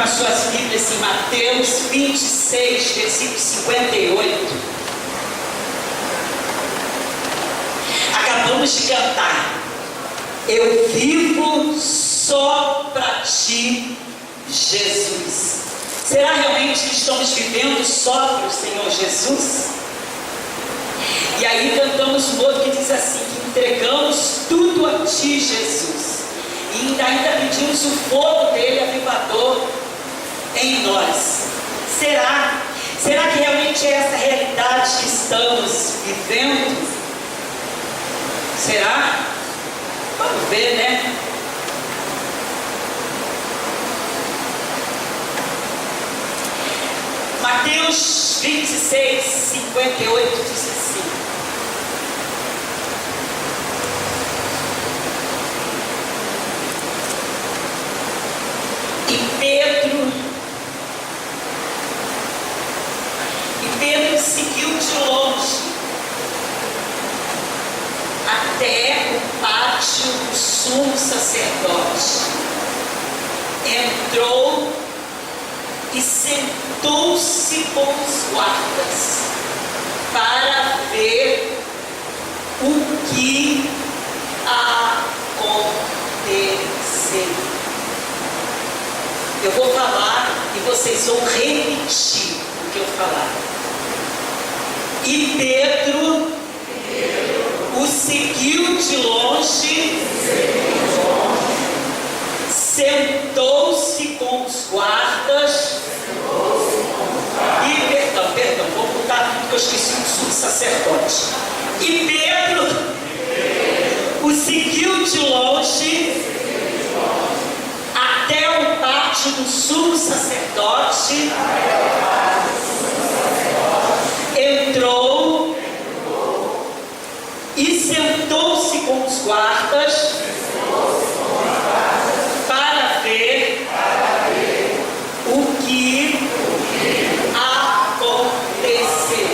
as suas Bíblias em Mateus 26, versículo 58. Acabamos de cantar: eu vivo só para ti, Jesus. Será realmente que estamos vivendo só para o Senhor Jesus? E aí cantamos um outro que diz assim, que entregamos tudo a ti, Jesus. E ainda pedimos o fogo dele avivador em nós. Será? Será que realmente é essa realidade que estamos vivendo? Será? Vamos ver, né? Mateus 26, 58 diz assim: Pedro seguiu de longe até o pátio do sumo sacerdote. Entrou e sentou-se com os guardas para ver o que aconteceu. Eu vou falar e vocês vão repetir o que eu falar. E Pedro o seguiu de longe, sentou-se com os guardas e, perdão, vou botar tudo que eu esqueci do sumo sacerdote. E Pedro o seguiu de longe até o pátio do sumo sacerdote. Entrou e sentou-se com os guardas para ver o que aconteceu.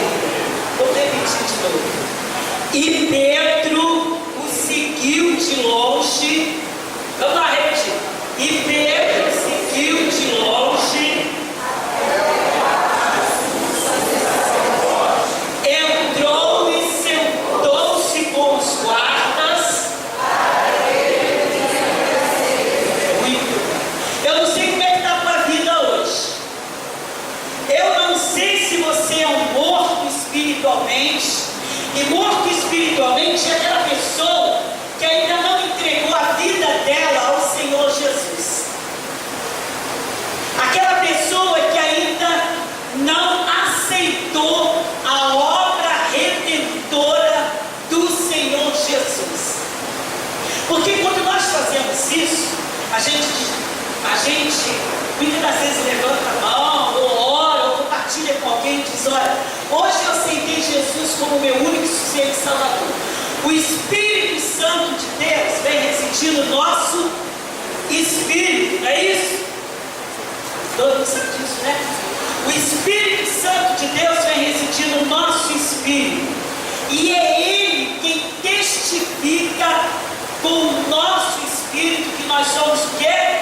Vou repetir de novo. E Pedro o seguiu de longe. Vamos lá, repetir. E Pedro seguiu de longe. Entrou e sentou-se com os guardas. Eu não sei como é que está a tua vida hoje. Eu não sei se você é um morto espiritualmente. E morto espiritualmente é aquela pessoa que ainda não entregou a vida dela ao Senhor Jesus. Aquela pessoa que ainda não aceitou a obra redentora do Senhor Jesus. Porque quando nós fazemos isso, a gente muitas das vezes levanta a mão, ou ora, ou compartilha com alguém e diz: olha, hoje eu aceitei Jesus como meu único e suficiente Salvador. O Espírito Santo de Deus vem residir no nosso espírito, não é isso? Todo mundo sabe disso, né? O Espírito Santo de Deus vem residir no nosso espírito. E é Ele quem testifica com o nosso espírito que nós somos o quê?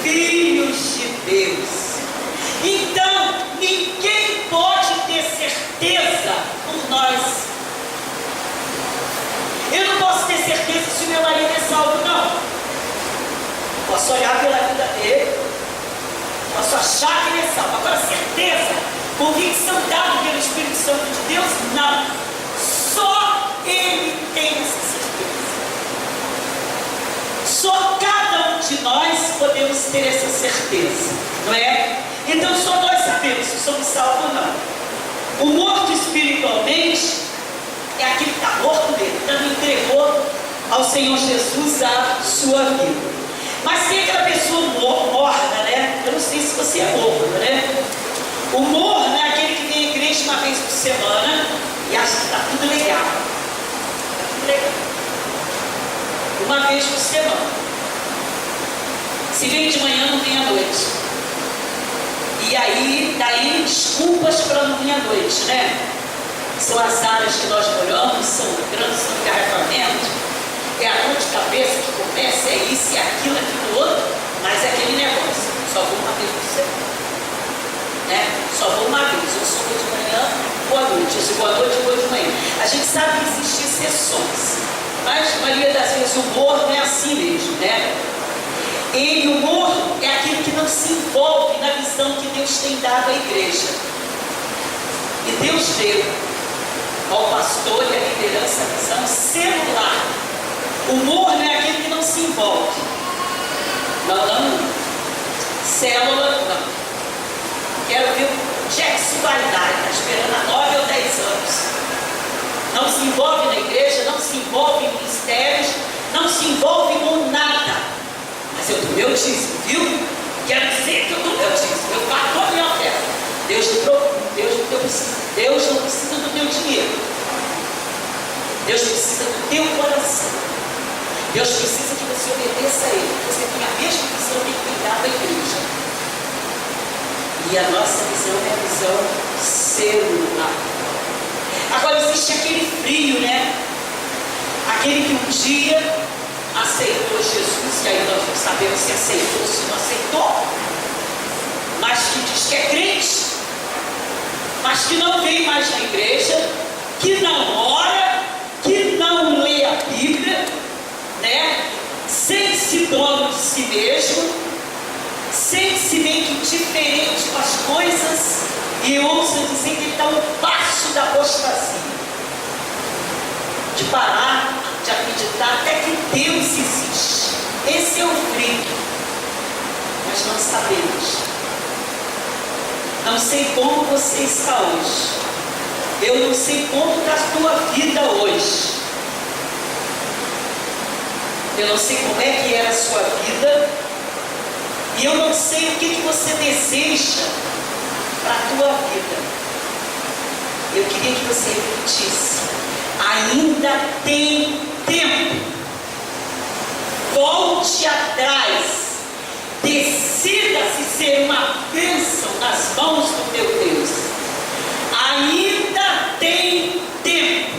Filhos de Deus. Então, ninguém pode ter certeza por nós. Eu não posso ter certeza se o meu marido é salvo, não. Posso olhar pela vida dele, posso achar que ele é salvo. Agora, certeza, convicção dada pelo Espírito Santo de Deus, não. Só Ele tem essa certeza. Só cada um de nós podemos ter essa certeza, não é? Então só nós sabemos se somos salvos ou não. O morto espiritualmente é aquele que está morto dele, ainda não entregou ao Senhor Jesus a sua vida. Mas tem aquela pessoa morna, né? Eu não sei se você é morno, né? O morno é aquele que vem à igreja uma vez por semana e acha que está tudo legal. Está tudo legal. Uma vez por semana. Se vem de manhã, não vem à noite. E aí, daí desculpas para não vir à noite, né? São as áreas que nós moramos, são grandes, são engarrafamento. É a dor de cabeça que começa, é isso, é aquilo, aquilo outro, mas é aquele negócio. Só vou uma vez por semana. Né? Só vou uma vez, ou só vou de manhã ou à noite, ou se vou à noite ou vou de manhã. A gente sabe que existem exceções, mas a maioria das vezes o morno é assim mesmo, né? E o morno é aquele que não se envolve na visão que Deus tem dado à igreja. E Deus deu ao pastor e à liderança a visão celular. O morno é aquele que não se envolve. Não. Célula, não. Quero ver o Jackson vai dar, está esperando há 9 ou 10 anos. Não se envolve na igreja, não se envolve em ministérios, não se envolve com nada. Mas eu dou meu dízimo, viu? Quero dizer que eu dou meu dízimo, eu pago a minha oferta. Deus não precisa do teu dinheiro. Deus precisa do teu coração. Deus precisa que você obedeça a Ele. Você tem a mesma visão que Ele tem dado à igreja. E a nossa visão é a visão celular. Agora existe aquele frio, né? Aquele que um dia aceitou Jesus, que aí nós não sabemos se aceitou ou se não aceitou, mas que diz que é crente, mas que não vem mais na igreja, que não ora, que não lê a Bíblia, né? Sente-se dono de si mesmo, sente-se meio que indiferente com as coisas, e ouça dizer que ele está um passo da apostasia, de parar de acreditar até que Deus existe. Esse é o frio. Mas não sabemos. Não sei como você está hoje. Eu não sei como está a tua vida hoje. Eu não sei como é que era a sua vida. E eu não sei o que você deseja para a tua vida. Eu queria que você repetisse. Ainda tem tempo. Volte atrás. Decida-se ser uma bênção nas mãos do teu Deus. Ainda tem tempo.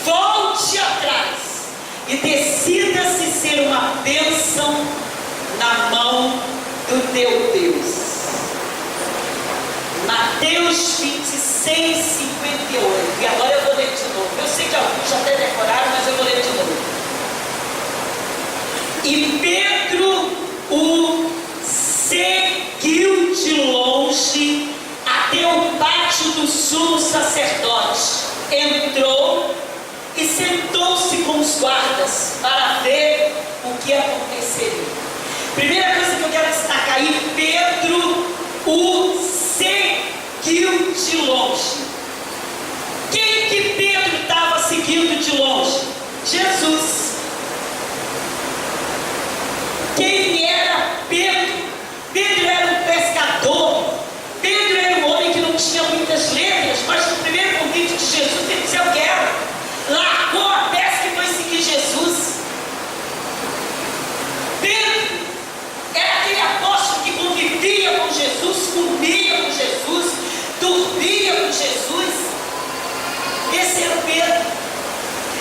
Volte atrás e decida-se ser uma bênção na mão do teu Deus. Mateus 26, 58. E agora eu vou ler de novo. Eu sei que alguns já até decoraram, mas eu vou ler de novo. E Pedro o seguiu de longe até o pátio do sumo sacerdote. Entrou e sentou-se com os guardas para ver o que aconteceria. Primeira coisa que eu quero destacar aí, Pedro o seguiu de longe. Quem que Pedro estava seguindo de longe? Jesus. Quem era Pedro? Pedro era um pescador. Pedro era um homem que não tinha muitas letras, mas no primeiro convite de Jesus ele disse: eu quero. Largou a pesca e foi seguir Jesus. Pedro era aquele apóstolo que convivia com Jesus, comia com Jesus, dormia com Jesus. Esse era o Pedro.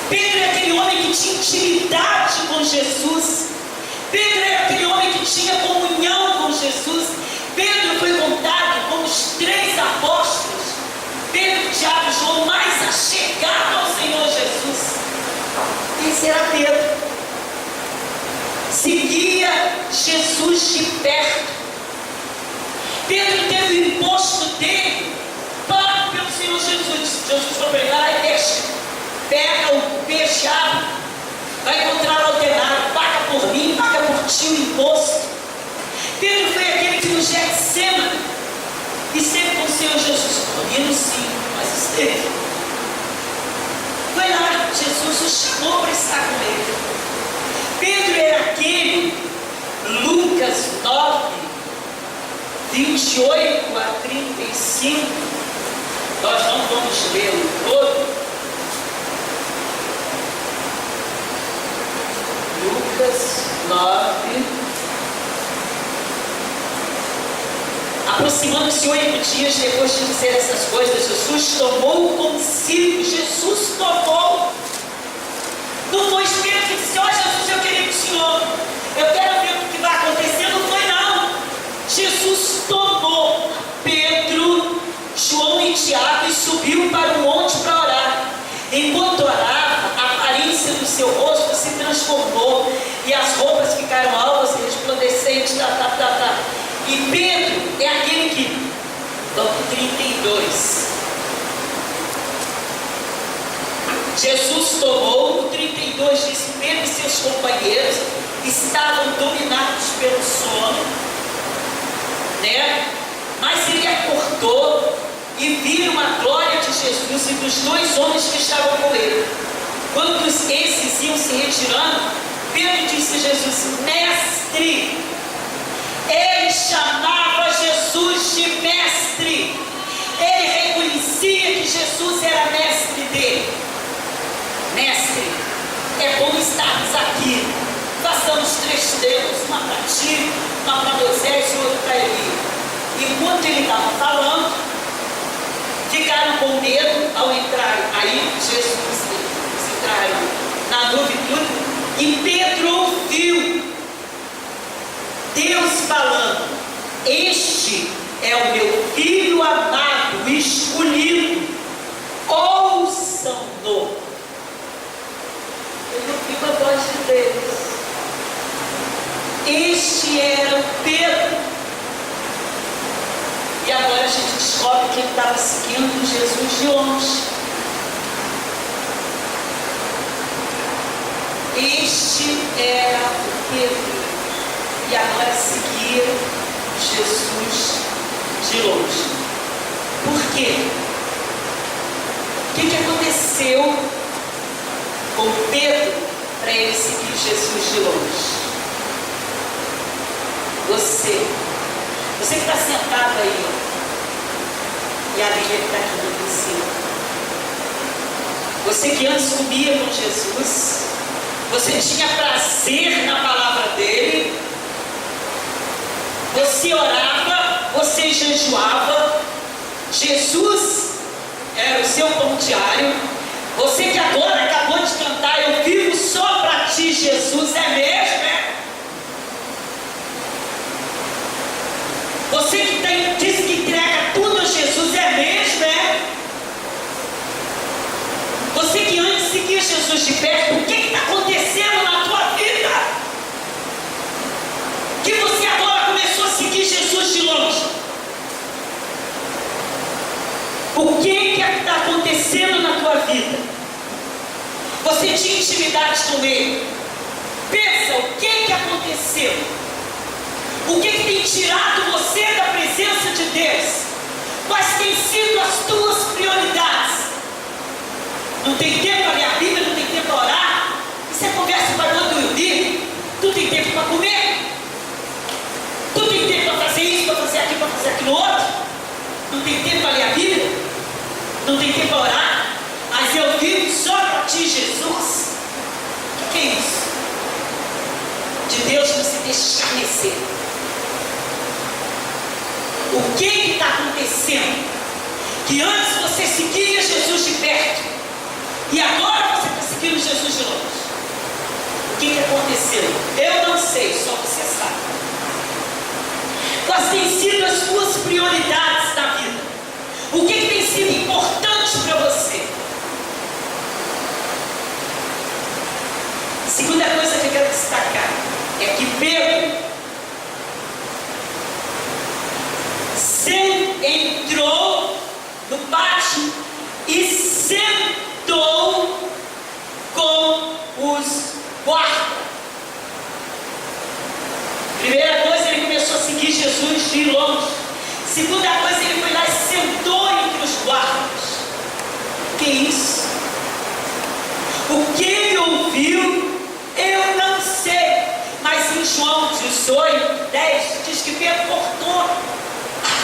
Pedro era aquele homem que tinha intimidade com Jesus. Pedro era aquele homem que tinha comunhão com Jesus. Pedro foi contado como os 3 apóstolos, Pedro, Tiago e João, mais achegado ao Senhor Jesus. Esse era Pedro. Seguia Jesus de perto. Pedro teve o imposto dele pago pelo Senhor Jesus. Jesus foi para lá e deixa. Pega o peixe, abre, vai encontrar lá o denário, paga por mim, paga por ti o imposto. Pedro foi aquele que no Getsêmani esteve com o Senhor Jesus. Dormindo sim, mas esteve. Foi lá, Jesus o chamou para estar com ele. Pedro era aquele, Lucas 9, 28 a 35. Nós não vamos ler o todo. Lucas 9. Aproximando-se 8 dias depois de dizer essas coisas, Jesus tomou consigo. Jesus tomou. Não foi Pedro que disse: ó Jesus, eu queria que o Senhor, eu quero ver o que vai acontecer. Não foi, não. Tiago e subiu para o monte para orar. Enquanto orava, a aparência do seu rosto se transformou e as roupas ficaram alvas e resplandecentes. E Pedro é aquele que, no 32, Jesus tomou, no 32 disse: Pedro e seus companheiros estavam dominados pelo sono, né? Mas ele acordou e viram a glória de Jesus e dos dois homens que estavam com ele. Quando esses iam se retirando, Pedro disse a Jesus: Mestre. Ele chamava Jesus de mestre. Ele reconhecia que Jesus era mestre dele. Mestre, é bom estarmos aqui. Façamos 3 temas, uma para ti, uma para Moisés e outra para Eli. Enquanto ele estava falando, ficaram com medo ao entrar. Aí Jesus, eles entraram na nuvem e tudo. E Pedro ouviu Deus falando: Este é o meu filho amado, escolhido, ouçam-no. Ele ouviu a voz de Deus. Este era o Pedro. E agora a gente descobre que ele estava seguindo Jesus de longe. Este era o Pedro. E agora seguia Jesus de longe. Por quê? O que aconteceu com Pedro para ele seguir Jesus de longe? Você que está sentado aí, ó, e a Bíblia está aqui em cima. Você que antes comia com Jesus, você tinha prazer na palavra dele, você orava, você jejuava, Jesus era o seu pão diário. Você que agora acabou de cantar: Eu vivo só para ti, Jesus, é mesmo, é? Você que diz que entrega tudo a Jesus, é mesmo, é? Você que antes seguia Jesus de perto, o que está acontecendo na tua vida? Que você agora começou a seguir Jesus de longe. O que está acontecendo na tua vida? Você tinha intimidade com Ele. Pensa, o que aconteceu? O que tem tirado você da presença de Deus? Quais têm sido as tuas prioridades? Não tem tempo para ler a Bíblia, não tem tempo para orar? Isso é conversa para o dormir. Tu tem tempo para comer? Tu tem tempo para fazer isso, para fazer aquilo, para fazer aquilo outro? Não tem tempo para ler a Bíblia? Não tem tempo para orar? Mas eu vivo só para ti, Jesus. O que é isso? De Deus não se deixa escarnecer. O que está acontecendo? Que antes você seguia Jesus de perto e agora você está seguindo Jesus de longe. O que aconteceu? Eu não sei, só você sabe. Quais têm sido as suas prioridades na vida? O que tem sido importante para você? Segunda coisa que eu quero destacar é que Pedro entrou no pátio e sentou com os guardas. Primeira coisa, ele começou a seguir Jesus de longe. Segunda coisa, ele foi lá e sentou entre os guardas. Que isso? O que ele ouviu, eu não sei. Mas em João 18, 10, diz que Pedro cortou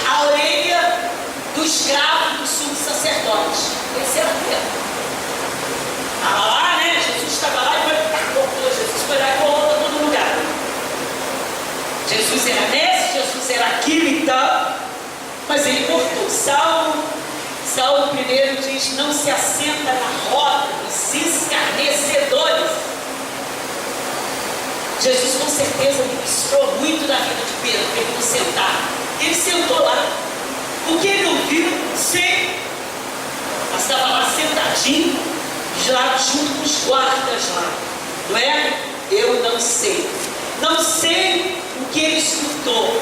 a orelha do escravo do sumo sacerdote. Esse era Pedro. Estava lá, né? Jesus estava lá e cortou. Jesus foi lá e cortou para todo lugar. Jesus era mestre, Jesus era aquilo e tal, mas ele cortou. Salmo primeiro diz: não se assenta na roda dos escarnecedores. Jesus com certeza ministrou muito na vida de Pedro, para ele não sentar. Ele sentou lá. O que ele ouviu, sei. jardim, lá junto com os guardas lá, não é? Eu não sei. Não sei o que ele escutou.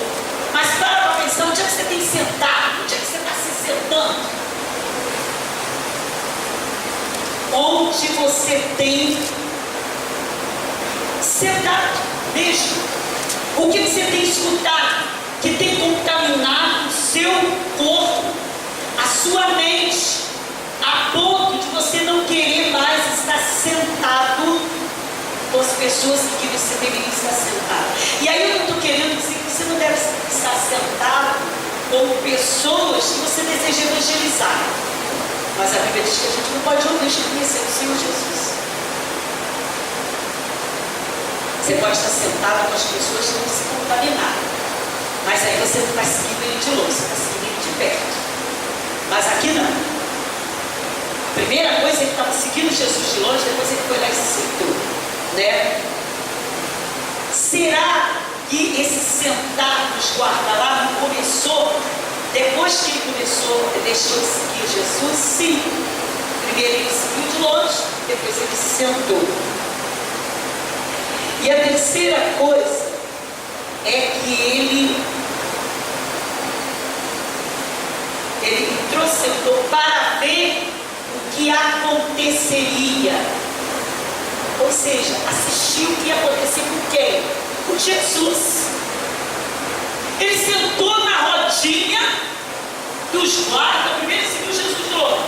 Mas para pensar, onde é que você tem sentado? Onde é que você está se sentando? Onde você tem sentado mesmo? O que você tem escutado que tem contaminado o seu corpo, a sua mente, a ponto de você não querer mais estar sentado com as pessoas que você deveria estar sentado? E aí eu não estou querendo dizer que você não deve estar sentado com pessoas que você deseja evangelizar. Mas a Bíblia diz que a gente não pode deixar de conhecer o Senhor Jesus. Você pode estar sentado com as pessoas que não se contaminaram. Mas aí você não está seguindo ele de longe, você está seguindo ele de perto. Mas aqui não. A primeira coisa, ele estava seguindo Jesus de longe, depois ele foi lá e se sentou, né? Será que esse sentar nos guarda lá não começou depois que ele começou, deixou de seguir Jesus? Sim. Primeiro ele seguiu de longe, depois ele se sentou. E a terceira coisa é que ele entrou, sentou para ver o que aconteceria. Ou seja, assistiu o que ia acontecer com quem? Com Jesus. Ele sentou na rodinha dos guardas. Primeiro seguiu Jesus de longe.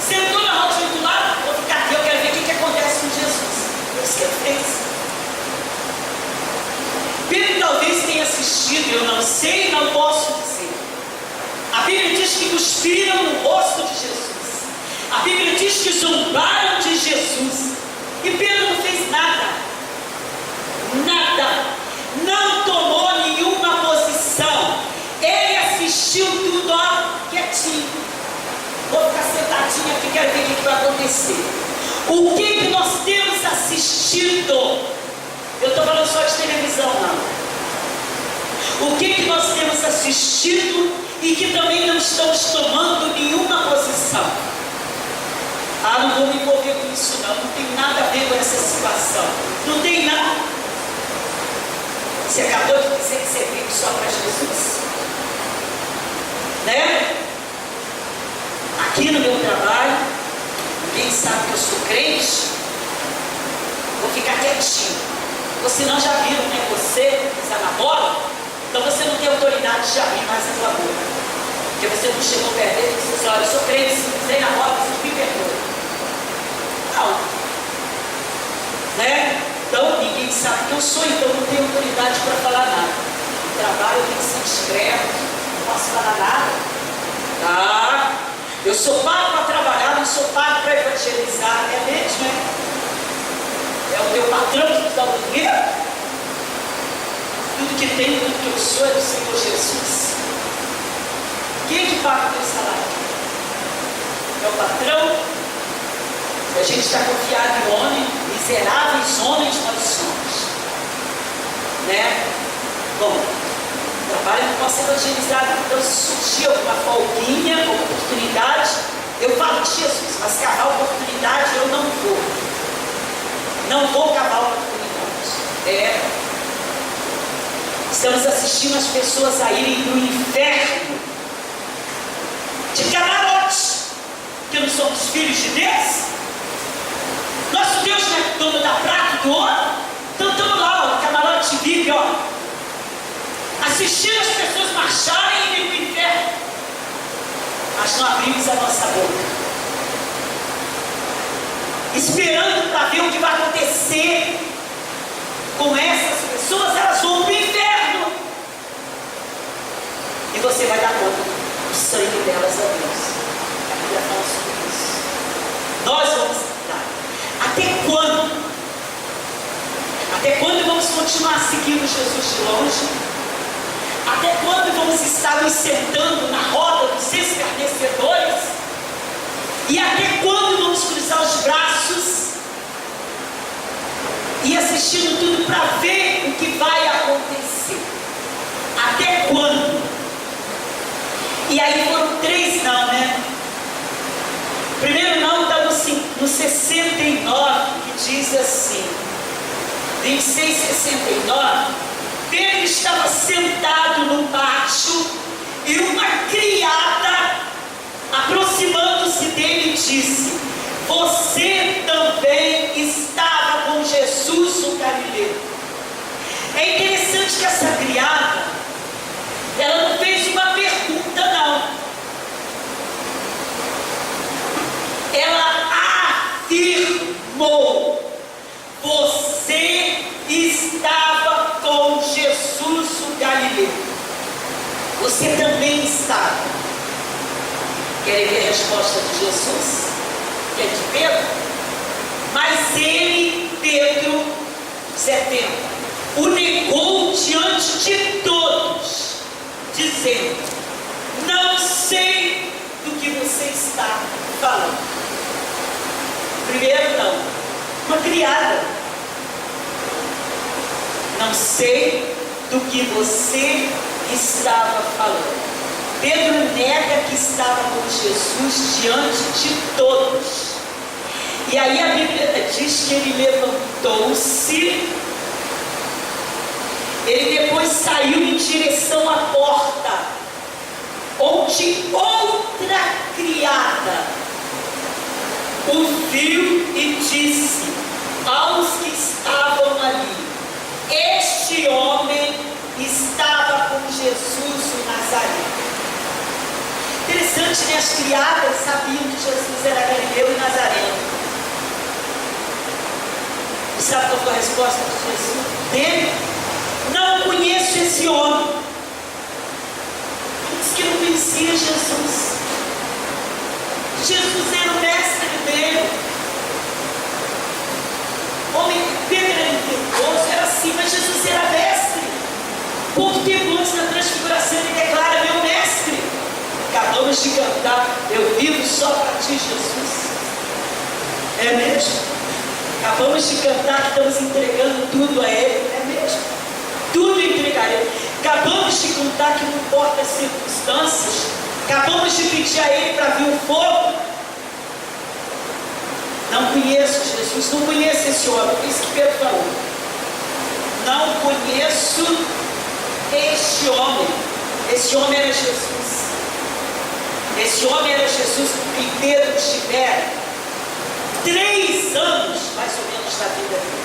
Sentou na rodinha do lado. Vou ficar aqui, eu quero ver o que acontece com Jesus. Isso que ele fez. Pedro talvez tenha assistido, eu não sei, não posso dizer. A Bíblia diz que cuspiram no rosto de Jesus. A Bíblia diz que zombaram de Jesus. E Pedro não fez nada. Nada. Não tomou nenhuma posição. Ele assistiu tudo, ó, quietinho. Vou ficar sentadinho aqui, quero ver o que vai acontecer. O que nós temos assistido? Eu estou falando só de televisão, não. O que nós temos assistido e que também não estamos tomando nenhuma posição? Ah, não vou me envolver com isso não, não tem nada a ver com essa situação. Não tem nada. Você acabou de dizer que você vive só para Jesus, né? Aqui no meu trabalho, ninguém sabe que eu sou crente, vou ficar quietinho. Ou senão já viram, né? Você está na bola, então você não tem autoridade de abrir mais a tua boca. Porque você não chegou perto dele e disse assim, olha, eu sou crente, se pisei na bola, você me perdoa. Não. Né? Então ninguém sabe que eu sou, então não tenho autoridade para falar nada. No trabalho eu tenho que ser discreto, não posso falar nada. Tá? Eu sou pago para trabalhar, não sou pago para evangelizar. É mesmo, né? É o teu patrão que te dá o dinheiro? Tudo que tem, tudo que eu sou é do Senhor Jesus. Quem é que paga o teu salário? É o patrão? Se a gente está confiado em homem, miseráveis homens nós somos. Né? Bom, o trabalho não posso evangelizar, então se surgir alguma folguinha, alguma oportunidade, eu falo de Jesus, mas cavar a oportunidade eu não vou. Não vou cavar oportunidades. Estamos assistindo as pessoas a irem para o inferno de camarote, que não somos filhos de Deus. Nosso Deus não é dono da prata e do ouro. Então estamos lá, o camarote vive, ó, assistindo as pessoas marcharem e irem para o inferno. Mas não abrimos a nossa boca, esperando para ver o que vai acontecer com essas pessoas. Elas vão para o inferno e você vai dar conta do sangue delas a Deus. A Bíblia fala sobre isso. Nós vamos dar. Até quando? Até quando vamos continuar seguindo Jesus de longe? Até quando vamos estar nos sentando na roda dos escarnecedores? E até quando vamos cruzar os braços e assistindo tudo para ver o que vai acontecer? Até quando? E aí foram 3 não, né? Primeiro não está no 50. no 69, que diz assim, 26, 69, Pedro estava sentado no pátio e uma criada, aproximando-se dele, disse: você também estava com Jesus o Galileu. É interessante que essa criada, ela não fez uma pergunta, não. Ela afirmou: você estava com Jesus o Galileu. Você também estava. Querem ver a resposta de Jesus? Que é de Pedro? Mas ele, Pedro, 70, o negou diante de todos, dizendo: não sei do que você está falando. Primeiro, não. Uma criada. Não sei do que você estava falando. Pedro nega que estava com Jesus diante de todos. E aí a Bíblia diz que ele levantou-se, ele depois saiu em direção à porta, onde outra criada o viu e disse aos que estavam ali: este homem estava com Jesus o Nazareno. Interessante, né? As criadas sabiam que Jesus era Galileu e Nazareno. E sabe qual foi a resposta de Jesus? Dele: não conheço esse homem. Ele disse que não conhecia Jesus. Jesus era o mestre dele. Homem, Pedro era impetuoso, era assim, mas Jesus era mestre. Pouco tempo antes da transfiguração, ele declara: meu mestre. Acabamos de cantar: eu vivo só para ti, Jesus. É mesmo? Acabamos de cantar que estamos entregando tudo a Ele. É mesmo? Tudo entregarei. Acabamos de cantar que não importa as circunstâncias. Acabamos de pedir a Ele para vir o fogo. Não conheço Jesus, não conheço esse homem. É isso que Pedro falou. Não conheço este homem. Esse homem era Jesus. Esse homem era Jesus com quem Pedro estivera 3 anos, mais ou menos, da vida dele.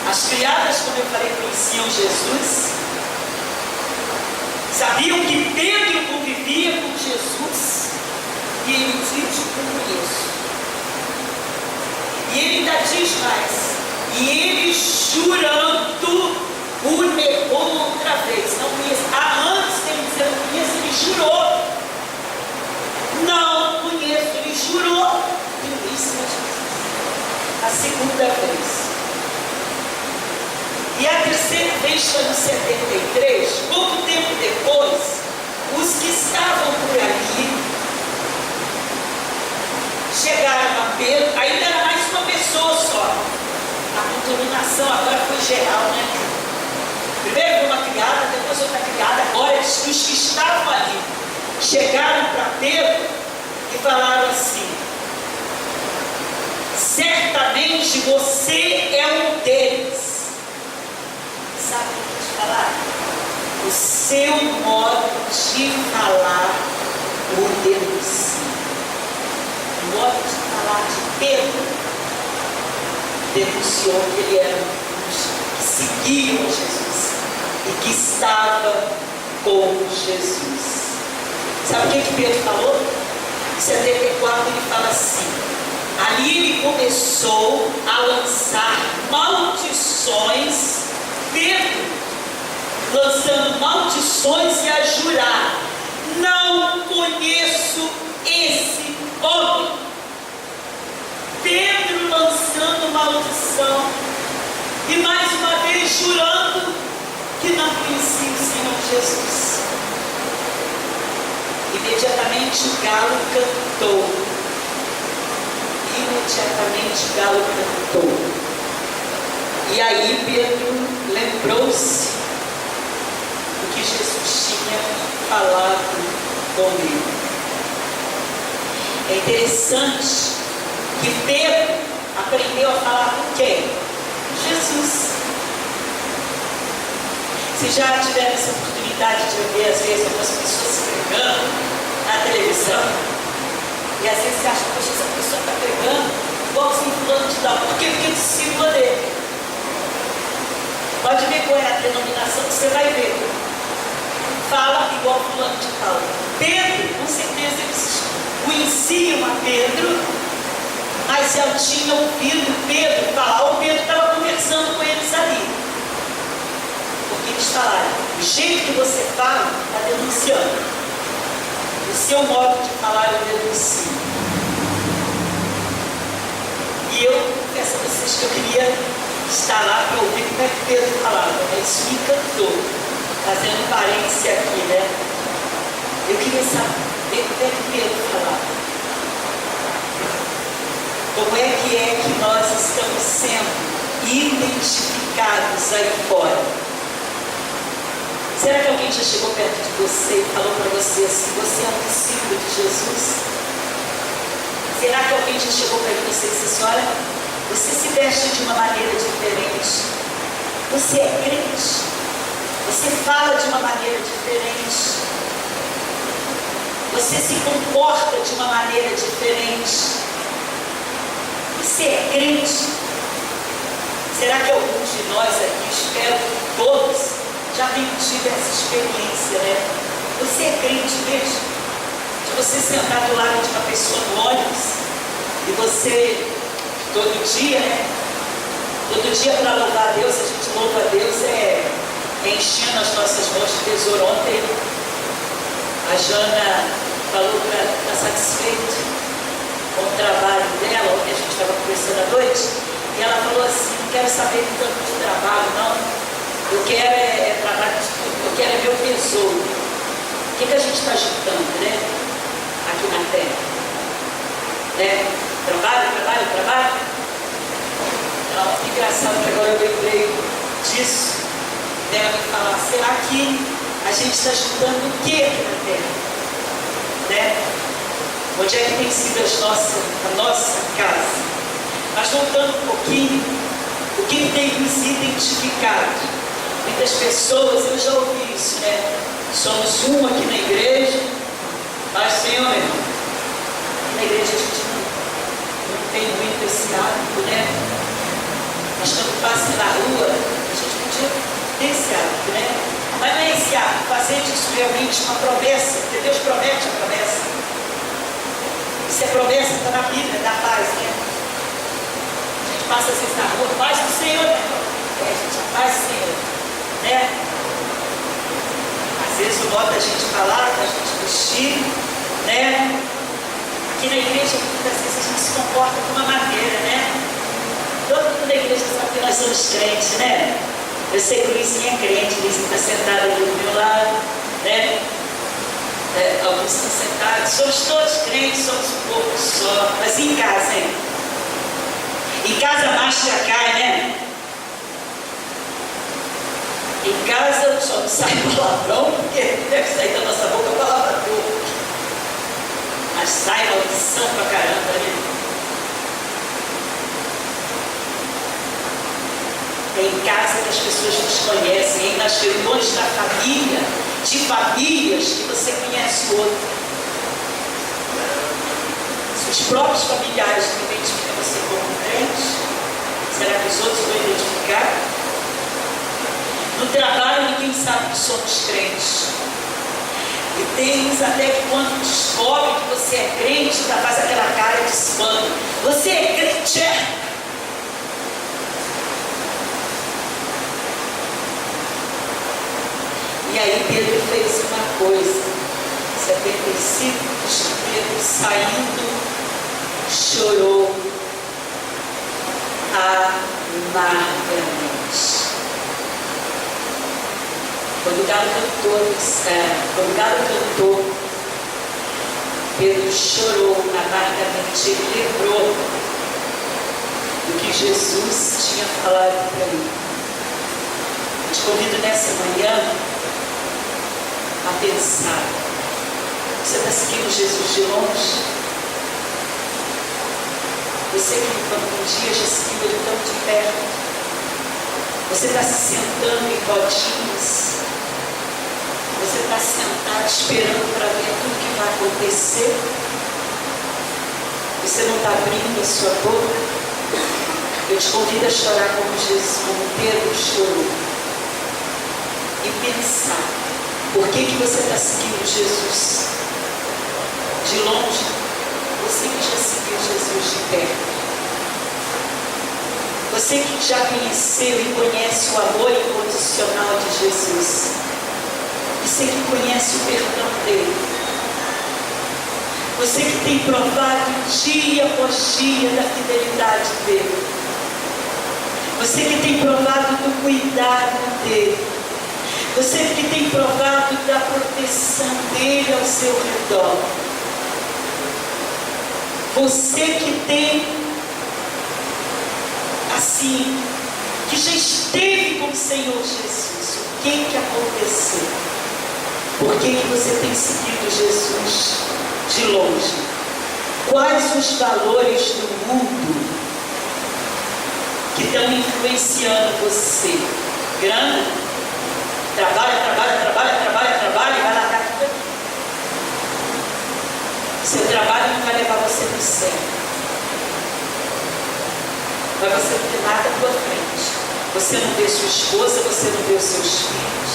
As criadas, como eu falei, conheciam Jesus, sabiam que Pedro convivia com Jesus, e ele diz: não conheço. E ele ainda diz mais: e ele jurando o negou outra vez. Não conheço. Antes dele dizer não conheço, ele jurou. Não conheço, ele jurou. A segunda vez. E a terceira vez foi no 73. Pouco tempo depois, os que estavam por ali chegaram a Pedro. Ainda era mais uma pessoa só. A contaminação agora foi geral, né? Primeiro uma criada, depois outra criada. Agora os que estavam ali chegaram para Pedro e falaram assim: certamente você é um deles. Sabe o que te falar? O seu modo de falar o denuncia. O modo de falar de Pedro denunciou que ele era um dos que seguiam Jesus e que estava com Jesus. Sabe o que Pedro falou? Em 74 ele fala assim: ali ele começou a lançar maldições. Pedro lançando maldições e a jurar: não conheço esse homem. Pedro lançando maldição e mais uma vez jurando que não conhecia o Senhor Jesus. Imediatamente o galo cantou. Imediatamente o galo cantou. E aí Pedro lembrou-se do que Jesus tinha falado com ele. É interessante que Pedro aprendeu a falar com quem? Jesus. Se já tiveram essa oportunidade de ver, às vezes, algumas pessoas se pregando na televisão, e às vezes você acha, poxa, essa pessoa está pregando igualzinho fulano de tal, porque fica discípula dele. Pode ver qual é a denominação que você vai ver. Fala igual fulano de tal. Pedro, com certeza, eles conheciam a Pedro, mas já tinham ouvido Pedro falar, ou Pedro estava conversando com eles ali. Porque eles falaram, o jeito que você fala está denunciando. O seu modo de falar eu denuncio. E eu peço a vocês que eu queria estar lá para ouvir como é que Pedro falava, mas isso me encantou. Fazendo parência aqui, né? Eu queria saber como é que Pedro falava. Como é que nós estamos sendo identificados aí fora? Será que alguém já chegou perto de você e falou para você assim, você é um discípulo de Jesus? Será que alguém já chegou perto de você e disse assim, olha, você se veste de uma maneira diferente, você é crente, você fala de uma maneira diferente, você se comporta de uma maneira diferente, você é crente? Será que alguns de nós aqui, espero que todos, já tenham tido essa experiência, né? Você é crente mesmo? De você sentar do lado de uma pessoa no ônibus e você, todo dia, né? Todo dia para louvar a Deus, a gente louva a Deus enchendo as nossas mãos de tesouro. Ontem a Jana falou para estar satisfeita com o trabalho dela, ontem a gente estava conversando à noite, e ela falou assim, não quero saber tanto de trabalho, não. Eu quero trabalho de tudo, eu quero meu tesouro. O que a gente está juntando, né? Aqui na terra. Né? Trabalho. Então, é engraçado que agora eu lembrei disso. Dela me falar, será que a gente está juntando o que aqui na terra? Né? Onde é que tem sido a nossa casa? Mas voltando um pouquinho, o que tem nos identificado? Muitas pessoas, eu já ouvi isso, né? Somos um aqui na igreja, mas Senhor, meu irmão, na igreja a gente não tem muito esse hábito, né? Mas quando passa na rua, a gente podia ter esse hábito, né? Mas não é esse hábito, fazer disso realmente uma promessa, porque Deus promete a promessa. E se a promessa está na Bíblia, da paz, né? A gente passa às vezes na rua, paz do Senhor, né? A gente, a paz do Senhor. Né? Às vezes o modo da gente falar, da gente vestir, né? Aqui na igreja, muitas vezes a gente se comporta de uma maneira, né? Todo mundo da igreja sabe que nós somos crentes, né? Eu sei que o Luizinho é crente, o Luizinho está sentado ali do meu lado, né? Alguns estão sentados, somos todos crentes, somos um pouco só, mas em casa, hein? Em casa a máscara cai, né? Em casa só não sai palavrão, porque deve sair da nossa boca palavrão. Mas sai maldição pra caramba, né? É em casa que as pessoas nos conhecem, é nas reuniões da família, de famílias que você conhece o outro. Se os próprios familiares não identificam você como crente, será que os outros vão identificar? No trabalho ninguém sabe que somos crentes. E tem uns até que quando descobrem que você é crente, já faz aquela cara de espanto. Você é crente, é? E aí Pedro fez uma coisa. 75 de Pedro saindo, chorou amargamente. Quando o galo cantou, Pedro chorou amargamente, ele lembrou do que Jesus tinha falado para ele. Eu te convido nessa manhã a pensar: você está seguindo Jesus de longe? Você que um dia já seguiu ele tão de perto. Você está se sentando em rodinhas. Você está sentado esperando para ver tudo que vai acontecer. Você não está abrindo a sua boca. Eu te convido a chorar como Jesus, como Pedro chorou. E pensar, por que você está seguindo Jesus? De longe, você que já seguiu Jesus de perto. Você que já conheceu e conhece o amor incondicional de Jesus. Você que conhece o perdão dele. Você que tem provado dia após dia da fidelidade dele. Você que tem provado do cuidado dele. Você que tem provado da proteção dele ao seu redor. Você que tem, assim, que já esteve com o Senhor Jesus. O que aconteceu? Por que você tem seguido Jesus de longe? Quais os valores do mundo que estão influenciando você? Grana? Trabalha, e vai largar tudo aqui. Seu trabalho não vai levar você para o céu. Mas você não tem nada à tua frente. Você não vê sua esposa, você não vê os seus filhos.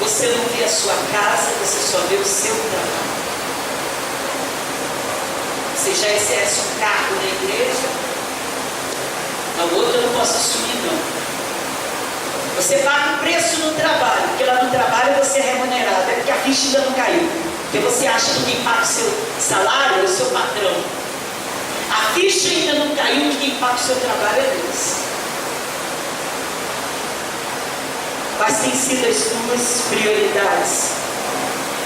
Você não vê a sua casa, você só vê o seu trabalho. Você já exerce um cargo na igreja, o outro eu não posso assumir não. Você paga um preço no trabalho, porque lá no trabalho você é remunerado, é porque a ficha ainda não caiu. Porque você acha que quem paga o seu salário é o seu patrão. A ficha ainda não caiu, que quem paga o seu trabalho é Deus. Quais têm sido as suas prioridades?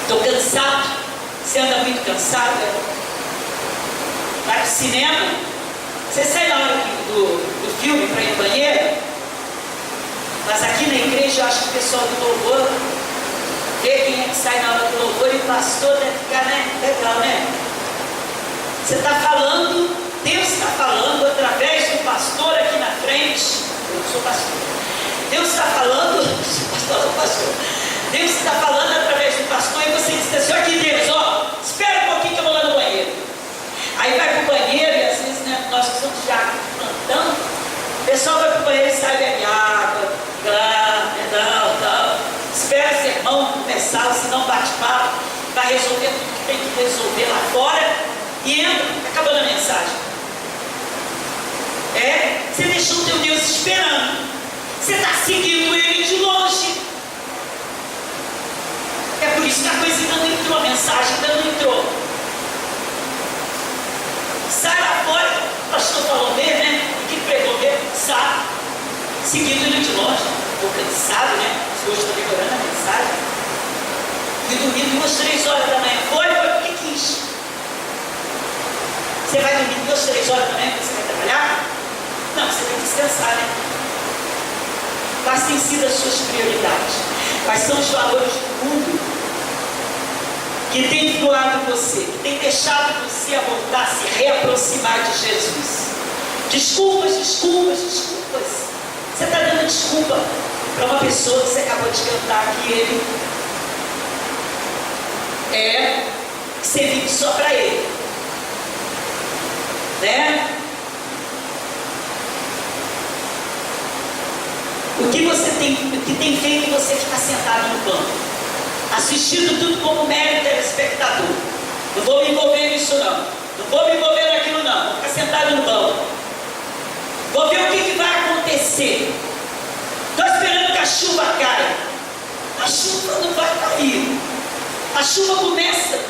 Estou cansado? Você anda muito cansado? Vai para o cinema? Você sai na hora do filme para ir ao banheiro? Mas aqui na igreja eu acho que o pessoal do louvor vê quem é que sai na hora do louvor e o pastor deve ficar, né? Legal, né? Você está falando, Deus está falando através do pastor aqui na frente. Eu não sou pastor. Deus está falando, pastor. Deus está falando através do pastor e você diz assim: aqui Deus, ó, espera um pouquinho que eu vou lá no banheiro. Aí vai para o banheiro e às vezes, né, nós que somos já plantão, o pessoal vai para o banheiro e sai bebe água, perdão, tal. Espera o sermão começar, senão bate-papo, vai resolver tudo que tem que resolver lá fora e entra, acabando a mensagem. Você deixou o teu Deus esperando. Você está seguindo ele de longe. É por isso que a coisa ainda não entrou, a mensagem ainda não entrou. Sai lá fora, o pastor falou mesmo, né? E que pregou mesmo, sabe? Seguindo ele de longe. Estou cansado, né? Hoje estou decorando a mensagem. Fui dormir 2, 3 horas da manhã. Foi porque quis. Você vai dormir 2, 3 horas da manhã porque você vai trabalhar? Não, você tem que descansar, né? Quais têm sido as suas prioridades? Quais são os valores do mundo que tem influado você, que tem deixado você a voltar a se reaproximar de Jesus? Desculpas. Você está dando desculpa para uma pessoa que você acabou de cantar que ele que você vive só para ele, né? O que tem feito você ficar sentado no banco, assistindo tudo como mero telespectador? Não vou me envolver nisso não vou me envolver naquilo não, vou ficar sentado no banco, vou ver o que vai acontecer. Estou esperando que a chuva caia. A chuva não vai cair. A chuva começa,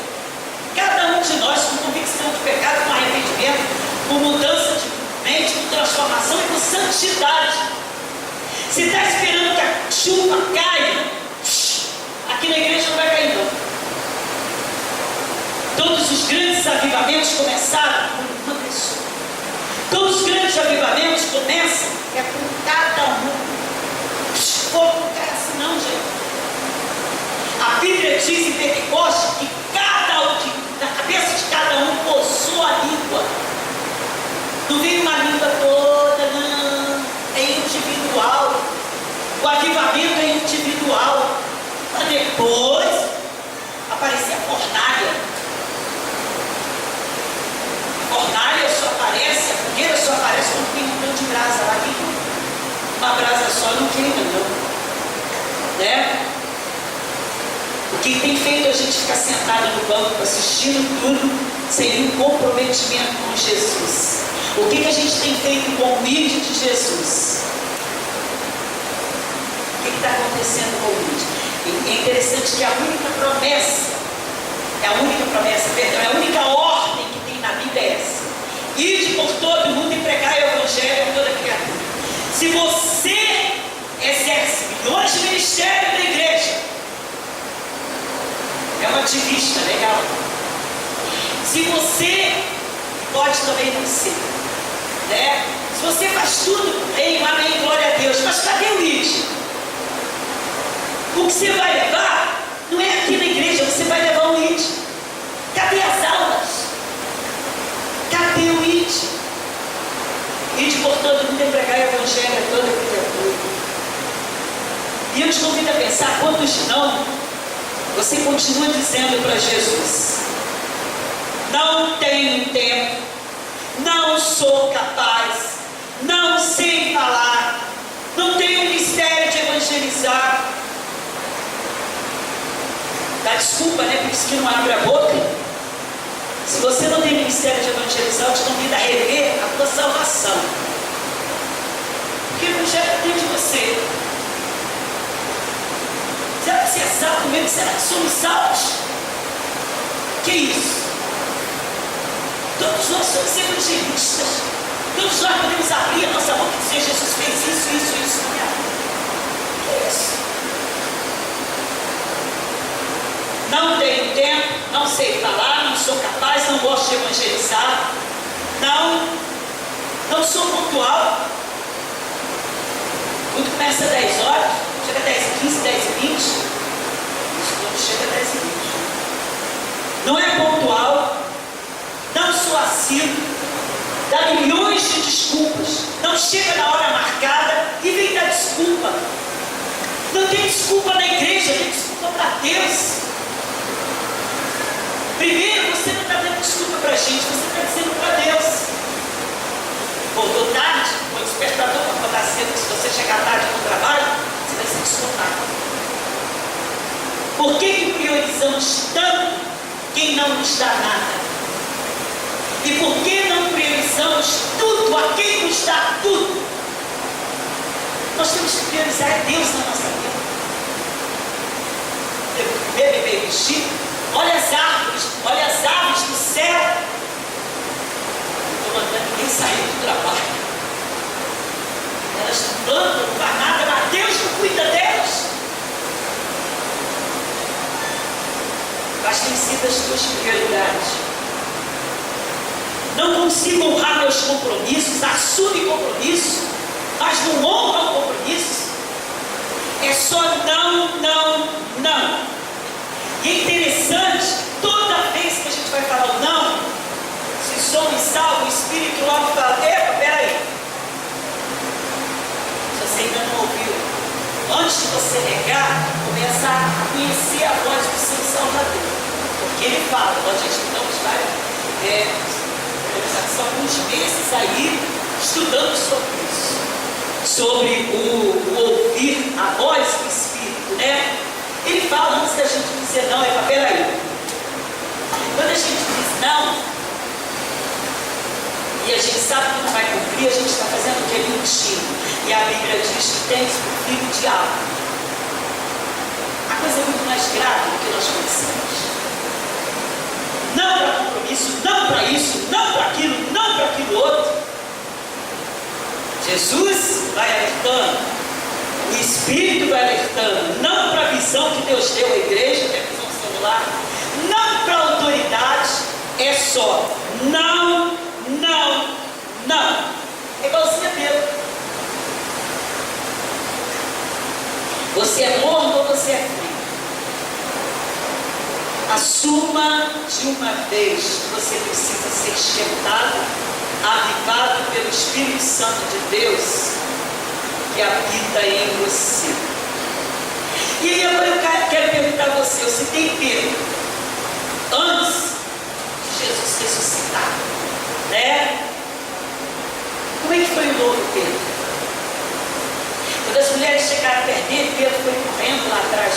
cada um de nós, com convicção de pecado, com arrependimento, com mudança de mente, com transformação e com santidade. Você está esperando que a chuva caia? Aqui na igreja não vai cair não. Todos os grandes avivamentos começaram com uma pessoa. Todos os grandes avivamentos começam com cada um. Fogo não cai assim não, gente. A Bíblia diz em Pentecostes que na cabeça de cada um pousou a língua. de brasa lá, uma brasa só não queima, não. Né? O que tem feito a gente ficar sentado no banco assistindo tudo sem nenhum comprometimento com Jesus? O que a gente tem feito com o mídia de Jesus? O que está acontecendo com o mídia? É interessante que a única promessa, a única ordem que tem na Bíblia é essa: ide por todo mundo e pregai o Evangelho a toda criatura. Se você exerce milhões de ministérios da igreja, é um ativista legal. Se você pode também não ser, né? Se você faz tudo, amém, glória a Deus, mas cadê o ID? O que você vai levar não é aqui na igreja, você vai levar o ID. Cadê as aulas? Cadê o ID? ID por todo mundo e pregar o Evangelho a toda criatura. E eu te convido a pensar quantos não você continua dizendo para Jesus: não tenho tempo, não sou capaz, não sei falar, não tenho ministério de evangelizar. Dá desculpa, né? Por isso que não abre a boca. Se você não tem ministério de evangelizar, eu te convido a rever a tua salvação, porque o evangelho dentro de você. Será que você é salvo mesmo? Será que somos salvos? Que isso? Todos nós somos evangelistas. Todos nós podemos abrir a nossa boca e dizer: Jesus fez isso na minha vida. Que isso? Não tenho tempo, não sei falar, não sou capaz, não gosto de evangelizar, não sou pontual. Tudo começa às 10 horas, chega às 10h15, 10h20. Isso quando chega às 10h20. Não é pontual, não sou assíduo, dá milhões de desculpas, não chega na hora marcada e vem dar desculpa. Não tem desculpa na igreja, tem desculpa para Deus. Primeiro, você não está dando desculpa para a gente, você está dizendo para Deus. Voltou tarde, foi despertador para acordar cedo, se você chegar tarde no trabalho, você vai ser descontado. Por que priorizamos tanto quem não nos dá nada? E por que não priorizamos tudo a quem nos dá tudo? Nós temos que priorizar Deus na nossa vida. Comer, beber e vestir. Olha as aves do céu. Não estou mandando ninguém sair do trabalho. Elas não plantam, não faz nada, mas Deus não cuida delas. Mas têm sido as tuas prioridades. Não consigo honrar meus compromissos, assume compromisso, mas não honra o compromisso. É só não. E é interessante, toda vez que a gente vai falar o não, se somos salvos, o Espírito logo fala: epa, peraí. Se você ainda não ouviu, antes de você negar, começa a conhecer a voz do seu Salvador. Porque ele fala, a gente não vai. São alguns meses aí estudando sobre isso, sobre o ouvir a voz do Espírito, né? Ele fala antes da gente dizer não, peraí. Quando a gente diz não, e a gente sabe que não vai cumprir, a gente está fazendo o que é mentindo. E a Bíblia diz que tens por filho o diabo. A coisa é muito mais grave do que nós pensamos. Não para compromisso, não para isso, não para aquilo, não para aquilo outro. Jesus vai alertando, o Espírito vai alertando, não para a visão que Deus deu à igreja, que é a visão celular, não para a autoridade, é só não. É igualzinho a Pedro. Você é morno ou você é frio? Assuma de uma vez que você precisa ser esquentado, avivado pelo Espírito Santo de Deus que habita em você. E aí agora eu quero perguntar a você: eu citei Pedro antes de Jesus ressuscitar, né? O Como é que foi o novo Pedro? Quando as mulheres chegaram perto dele, Pedro foi correndo lá atrás.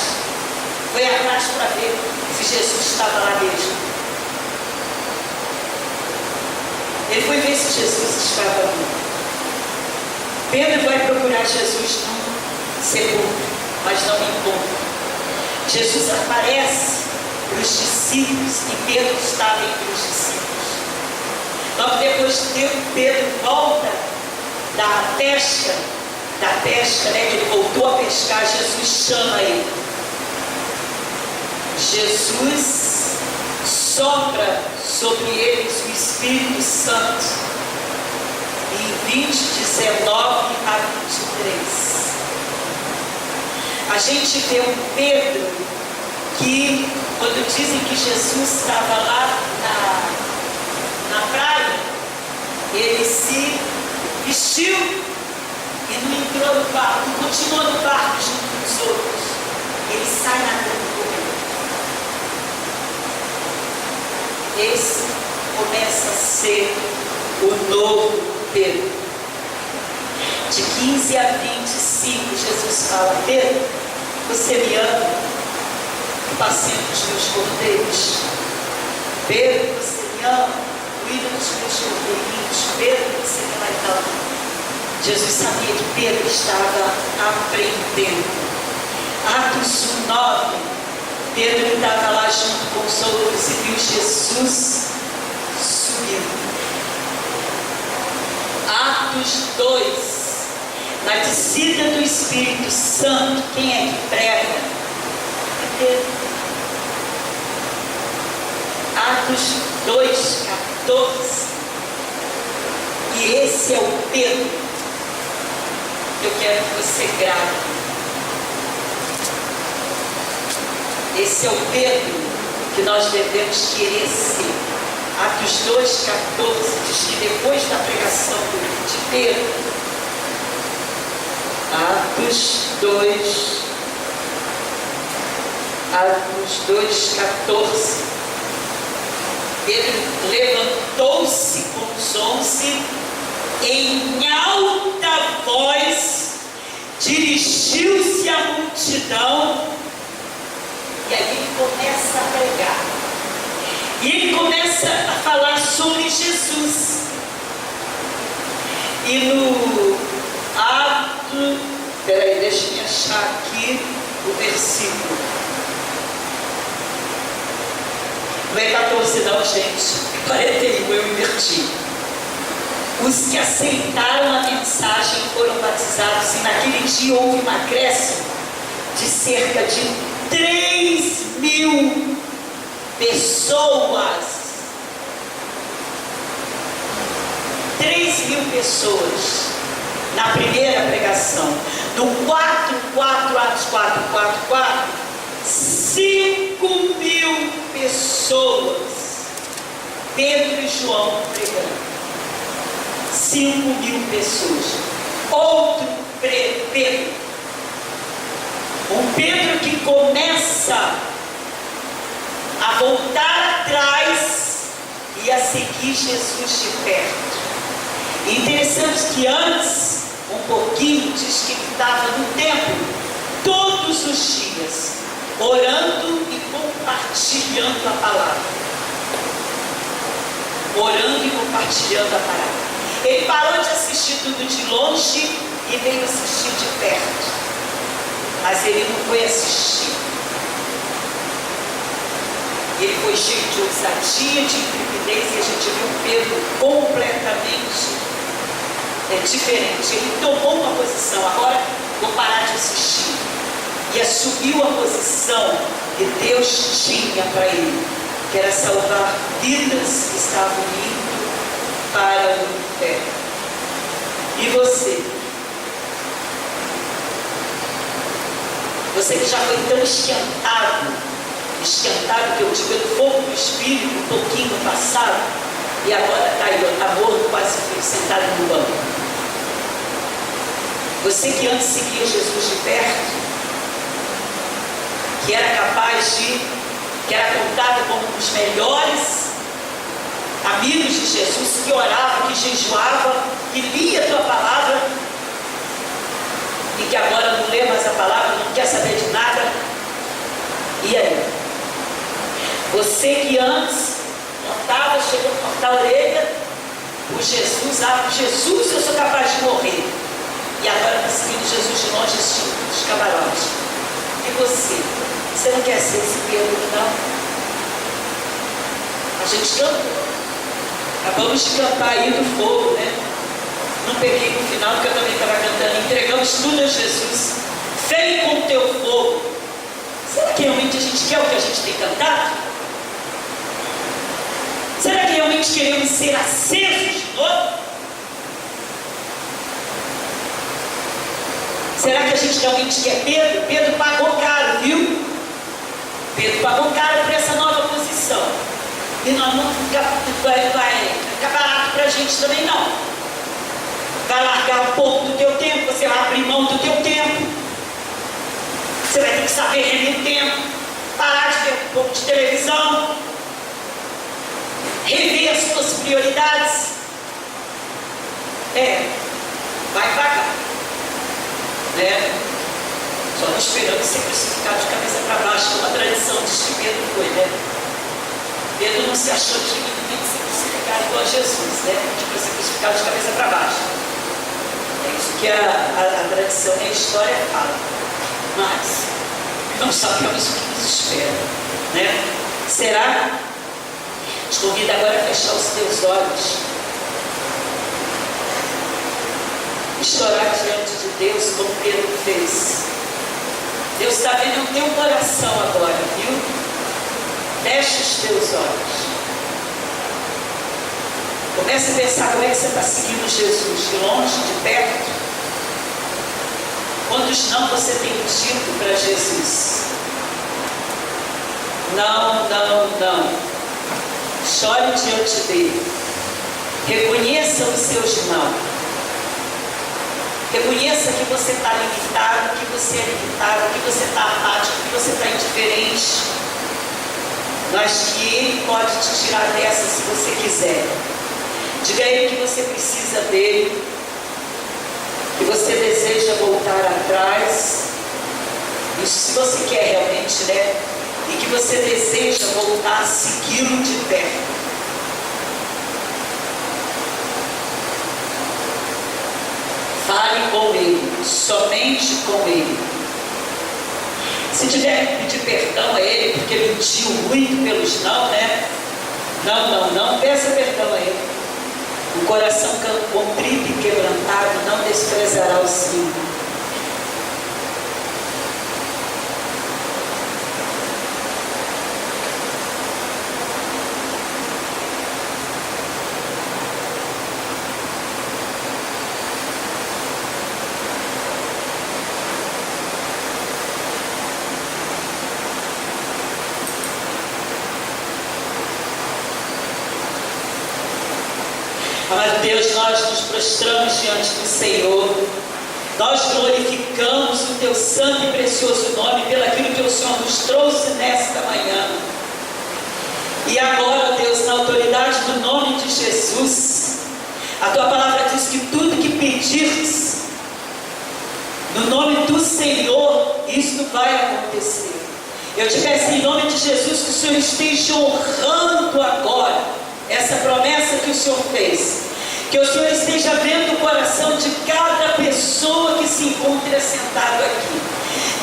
Foi atrás para ver se Jesus estava lá mesmo. Ele foi ver se Jesus estava ali. Pedro vai procurar Jesus no sepulcro, mas não encontra. Jesus aparece para os discípulos e Pedro estava entre os discípulos. Logo depois Pedro volta da pesca, que ele voltou a pescar, Jesus chama ele. Jesus sopra sobre eles o Espírito Santo. Em 20, 19 a 23. A gente vê um Pedro que, quando dizem que Jesus estava lá na praia, ele se vestiu e não entrou no barco, não continuou no barco junto com os outros. Ele sai nadando correndo. Esse começa a ser o novo Pedro. De 15 a 25, Jesus fala: Pedro, você me ama? Apacenta os meus cordeiros. Pedro, você me ama? Cuida dos meus cordeirinhos. Pedro, você me vai dar. Jesus sabia que Pedro estava aprendendo. Atos 9, Pedro estava lá junto com os outros e viu Jesus subindo. Atos 2, na descida do Espírito Santo, quem é que prega? É Pedro. Atos 2, 14. E esse é o Pedro que eu quero que você grave. Esse é o Pedro que nós devemos querer ser. Atos 2, 14 diz que depois da pregação de Pedro, Atos 2, 14, Pedro levantou-se com os 11, em alta voz, dirigiu-se à multidão, e aí ele começa a pregar. E ele começa a falar sobre Jesus. E no ato, peraí, deixa eu achar aqui o versículo. Não é 14 não, gente, 41, eu inverti. Os que aceitaram a mensagem foram batizados, e naquele dia houve um acréscimo de cerca de 3.000 pessoas. 3.000 pessoas na primeira pregação. No 4, Atos 4, 5.000 pessoas. Pedro e João pregando. 5.000 pessoas. Outro Pedro. Um Pedro que começa a voltar atrás e a seguir Jesus de perto. E interessante que antes, um pouquinho, diz que ele estava no templo todos os dias, orando e compartilhando a palavra. Orando e compartilhando a palavra. Ele parou de assistir tudo de longe e veio assistir de perto. Mas ele não foi assistir. Ele foi cheio de ousadia, de intrepidez, e a gente viu Pedro completamente diferente. Ele tomou uma posição: agora vou parar de assistir. E assumiu a posição que Deus tinha para ele, que era salvar vidas que estavam indo para o inferno. E você? Você que já foi tão esquentado que eu digo pelo fogo do Espírito, um pouquinho no passado, e agora está aí, amor, quase sentado no banco. Você que antes seguia Jesus de perto, que era capaz de, que era contado como um dos melhores amigos de Jesus que oravam, que jejuavam, que lia a tua palavra e que agora não lê mais a palavra, não quer saber de nada. E aí? Você que antes contava, chegou a cortar a orelha, o Jesus, eu sou capaz de morrer. E agora está seguindo Jesus de longe, dos camarotes. E você não quer ser esse Pedro, não? A gente cantou. Acabamos de cantar aí do fogo, né? Não peguei no final, porque eu também estava cantando. Entregamos tudo a Jesus. Vem com o teu fogo. Será que realmente a gente quer o que a gente tem cantado? Será que realmente queremos ser acesos de novo? Será que a gente realmente quer Pedro? Pedro pagou caro, viu? Pedro pagou caro por essa nova posição. E nós não vai ficar barato para a gente também não. Vai largar um pouco do teu tempo, você vai abrir mão do teu tempo. Você vai ter que saber rever o tempo, parar de ver um pouco de televisão, rever as suas prioridades. Vai pagar. Né? Só não esperando ser crucificado de cabeça para baixo, como a tradição diz que Pedro foi, né? Pedro não se achou digno de ser crucificado igual a Jesus, né? De ser crucificado de cabeça para baixo. É isso que a tradição e a história fala. Mas não sabemos o que nos espera, né? Será? Te convido agora a fechar os teus olhos, chorar diante de Deus como Pedro fez. Deus está vendo o teu coração agora, viu? Fecha os teus olhos. Comece a pensar como é que você está seguindo Jesus, de longe, de perto. Quantos não você tem dito para Jesus? Não, não, não. Chore diante dele. Reconheça os seus não. Reconheça que você está limitado, que você é limitado, que você está apático, que você está indiferente. Mas que Ele pode te tirar dessa se você quiser. Diga a Ele que você precisa dEle, que você deseja voltar atrás. Isso se você quer realmente, né? E que você deseja voltar a segui-lo de perto. Fale com Ele, somente com Ele. Se tiver que pedir perdão a Ele, porque mentiu muito pelos não, né? Não, não, não, peça perdão a Ele. O coração contrito e quebrantado não desprezará o Senhor. Mas Deus, nós nos prostramos diante do Senhor, nós glorificamos o Teu santo e precioso nome pelo aquilo que o Senhor nos trouxe nesta manhã. E agora, Deus, na autoridade do nome de Jesus, a Tua palavra diz que tudo que pedires no nome do Senhor, isso vai acontecer. Eu te peço em nome de Jesus que o Senhor esteja honrando agora essa promessa que o Senhor fez, que o Senhor esteja vendo o coração de cada pessoa que se encontra sentado aqui,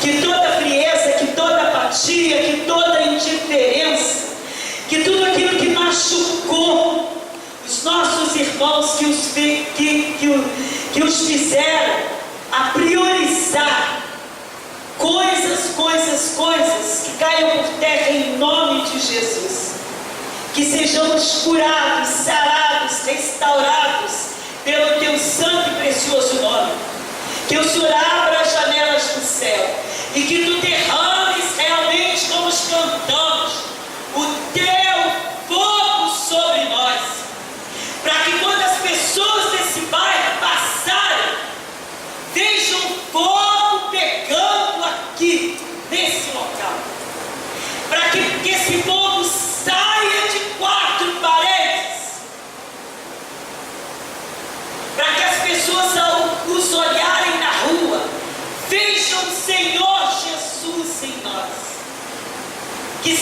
que toda frieza, que toda apatia, que toda indiferença, que tudo aquilo que machucou os nossos irmãos, que os fizeram a priorizar coisas que caiam por terra em nome de Jesus. Que sejamos curados, sarados, restaurados pelo Teu santo e precioso nome. Que o Senhor abra as janelas do céu e que Tu derrames realmente, como os cantamos, o Teu fogo sobre nós, para que quando as pessoas desse bairro passarem, vejam fogo pegando aqui, nesse local, para que esse fogo saia de quatro paredes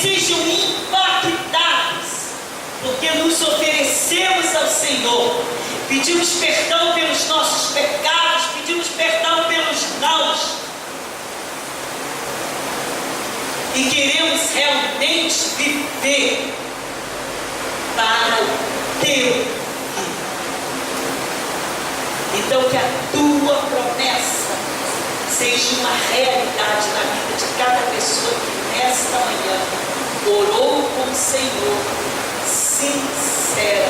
sejam impactados, porque nos oferecemos ao Senhor, pedimos perdão pelos nossos pecados, pedimos perdão pelos nãos, e queremos realmente viver para o teu reino. Então que a tua promessa seja uma realidade na vida de cada pessoa que nesta manhã orou com o Senhor sinceramente.